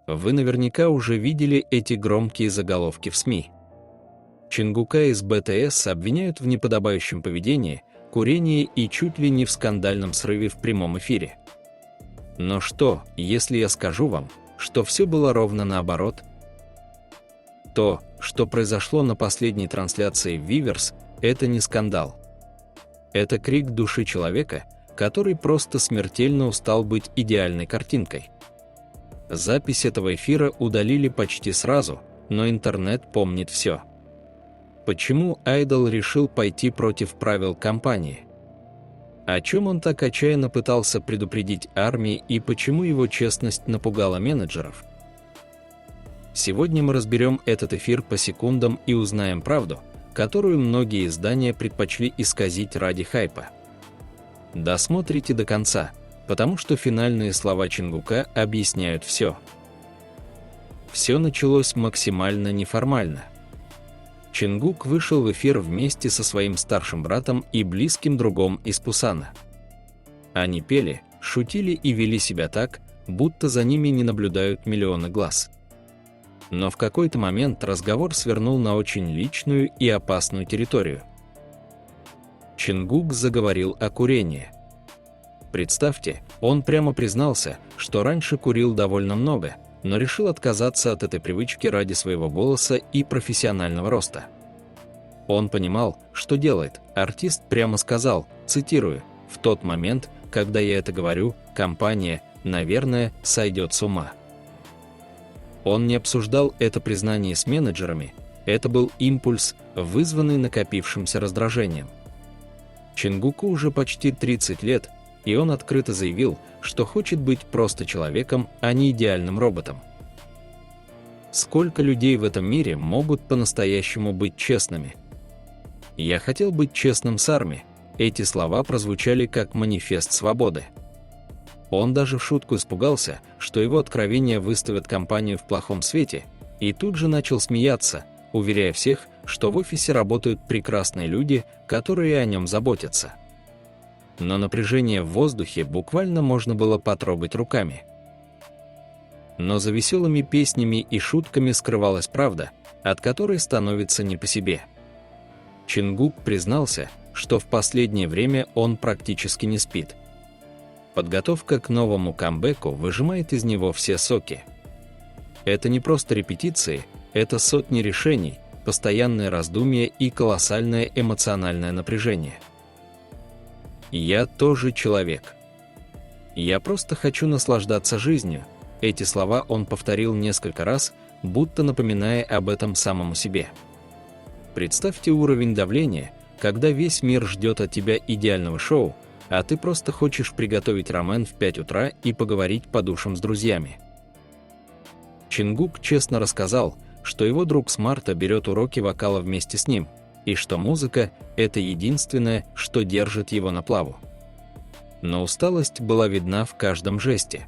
Вы наверняка уже видели эти громкие заголовки в СМИ. Чингука из БТС обвиняют в неподобающем поведении, курении и чуть ли не в скандальном срыве в прямом эфире. Но что, если я скажу вам, что все было ровно наоборот? То, что произошло на последней трансляции в Виверс, это не скандал. Это крик души человека, который просто смертельно устал быть идеальной картинкой. Запись этого эфира удалили почти сразу, но интернет помнит все. Почему Айдол решил пойти против правил компании? О чем он так отчаянно пытался предупредить армии и почему его честность напугала менеджеров? Сегодня мы разберем этот эфир по секундам и узнаем правду, которую многие издания предпочли исказить ради хайпа. Досмотрите до конца, потому что финальные слова Чингука объясняют все. Все началось максимально неформально. Чингук вышел в эфир вместе со своим старшим братом и близким другом из Пусана. Они пели, шутили и вели себя так, будто за ними не наблюдают миллионы глаз. Но в какой-то момент разговор свернул на очень личную и опасную территорию. Чингук заговорил о курении. Представьте, он прямо признался, что раньше курил довольно много, но решил отказаться от этой привычки ради своего голоса и профессионального роста. Он понимал, что делает. Артист прямо сказал, цитирую, «В тот момент, когда я это говорю, компания, наверное, сойдет с ума». Он не обсуждал это признание с менеджерами, это был импульс, вызванный накопившимся раздражением. Чингуку уже почти 30 лет, и он открыто заявил, что хочет быть просто человеком, а не идеальным роботом. Сколько людей в этом мире могут по-настоящему быть честными? «Я хотел быть честным с армией», эти слова прозвучали как манифест свободы. Он даже в шутку испугался, что его откровения выставят компанию в плохом свете, и тут же начал смеяться, уверяя всех, что в офисе работают прекрасные люди, которые о нем заботятся. Но напряжение в воздухе буквально можно было потрогать руками. Но за веселыми песнями и шутками скрывалась правда, от которой становится не по себе. Чингук признался, что в последнее время он практически не спит. Подготовка к новому камбэку выжимает из него все соки. Это не просто репетиции, это сотни решений, постоянное раздумье и колоссальное эмоциональное напряжение. «Я тоже человек. Я просто хочу наслаждаться жизнью», эти слова он повторил несколько раз, будто напоминая об этом самому себе. Представьте уровень давления, когда весь мир ждет от тебя идеального шоу, а ты просто хочешь приготовить рамен в 5 утра и поговорить по душам с друзьями. Чингук честно рассказал, что его друг с марта берет уроки вокала вместе с ним, и что музыка – это единственное, что держит его на плаву. Но усталость была видна в каждом жесте.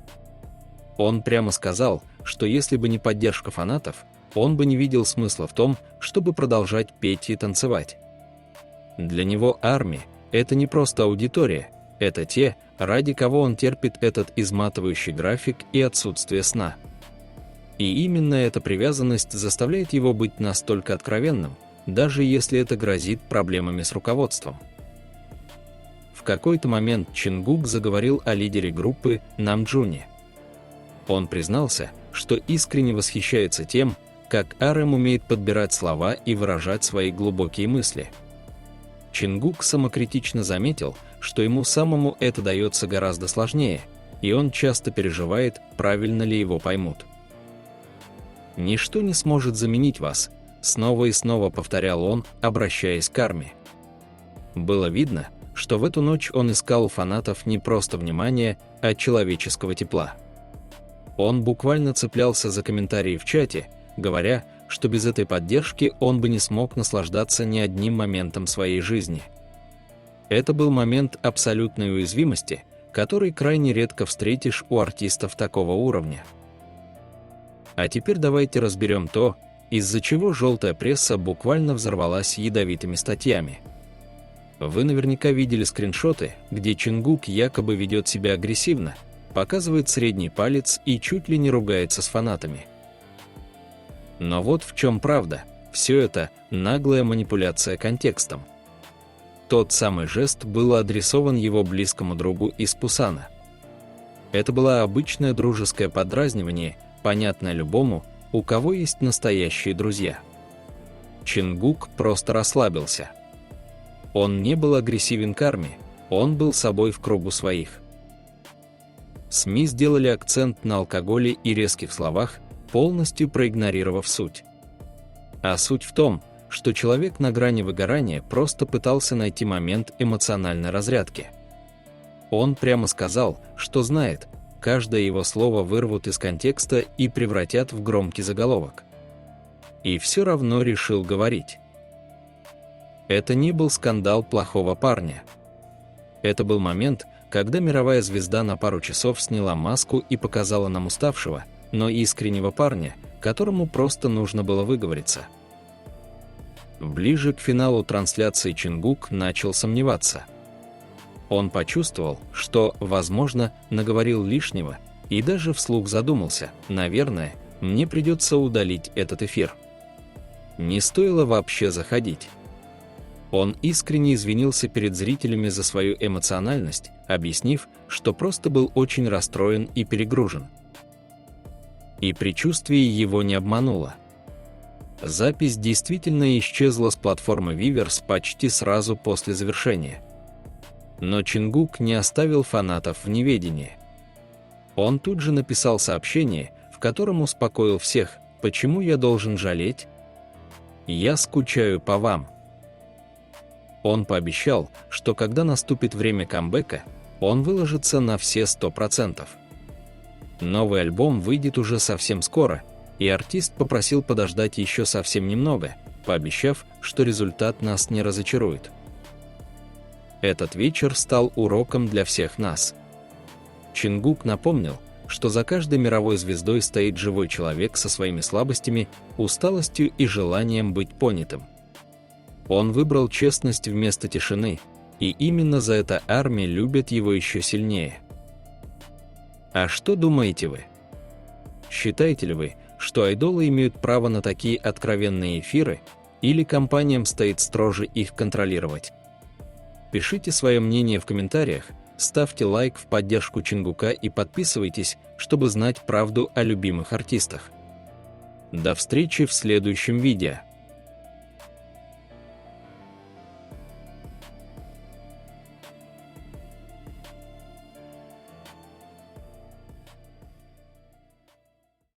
Он прямо сказал, что если бы не поддержка фанатов, он бы не видел смысла в том, чтобы продолжать петь и танцевать. Для него армия – это не просто аудитория, это те, ради кого он терпит этот изматывающий график и отсутствие сна. И именно эта привязанность заставляет его быть настолько откровенным, даже если это грозит проблемами с руководством. В какой-то момент Чингук заговорил о лидере группы Намджуне. Он признался, что искренне восхищается тем, как RM умеет подбирать слова и выражать свои глубокие мысли. Чингук самокритично заметил, что ему самому это дается гораздо сложнее, и он часто переживает, правильно ли его поймут. «Ничто не сможет заменить вас», — снова и снова повторял он, обращаясь к армии. Было видно, что в эту ночь он искал у фанатов не просто внимания, а человеческого тепла. Он буквально цеплялся за комментарии в чате, говоря, что без этой поддержки он бы не смог наслаждаться ни одним моментом своей жизни. Это был момент абсолютной уязвимости, который крайне редко встретишь у артистов такого уровня. А теперь давайте разберем то, из-за чего желтая пресса буквально взорвалась ядовитыми статьями. Вы наверняка видели скриншоты, где Чингук якобы ведет себя агрессивно, показывает средний палец и чуть ли не ругается с фанатами. Но вот в чем правда. Все это наглая манипуляция контекстом. Тот самый жест был адресован его близкому другу из Пусана. Это было обычное дружеское подразнивание, понятное любому, у кого есть настоящие друзья. Чингук просто расслабился. Он не был агрессивен к армии, он был собой в кругу своих. СМИ сделали акцент на алкоголе и резких словах, полностью проигнорировав суть. А суть в том, что человек на грани выгорания просто пытался найти момент эмоциональной разрядки. Он прямо сказал, что знает, каждое его слово вырвут из контекста и превратят в громкий заголовок. И все равно решил говорить. Это не был скандал плохого парня. Это был момент, когда мировая звезда на пару часов сняла маску и показала нам уставшего, но искреннего парня, которому просто нужно было выговориться. Ближе к финалу трансляции Чингук начал сомневаться. Он почувствовал, что, возможно, наговорил лишнего, и даже вслух задумался: наверное, мне придется удалить этот эфир. Не стоило вообще заходить. Он искренне извинился перед зрителями за свою эмоциональность, объяснив, что просто был очень расстроен и перегружен. И предчувствие его не обмануло. Запись действительно исчезла с платформы Weverse почти сразу после завершения. Но Чингук не оставил фанатов в неведении. Он тут же написал сообщение, в котором успокоил всех: «Почему я должен жалеть? Я скучаю по вам». Он пообещал, что когда наступит время камбэка, он выложится на все 100%. Новый альбом выйдет уже совсем скоро, и артист попросил подождать еще совсем немного, пообещав, что результат нас не разочарует. Этот вечер стал уроком для всех нас. Чингук напомнил, что за каждой мировой звездой стоит живой человек со своими слабостями, усталостью и желанием быть понятым. Он выбрал честность вместо тишины, и именно за это армия любит его еще сильнее. А что думаете вы? Считаете ли вы, что айдолы имеют право на такие откровенные эфиры, или компаниям стоит строже их контролировать? Пишите свое мнение в комментариях, ставьте лайк в поддержку Чингука и подписывайтесь, чтобы знать правду о любимых артистах. До встречи в следующем видео.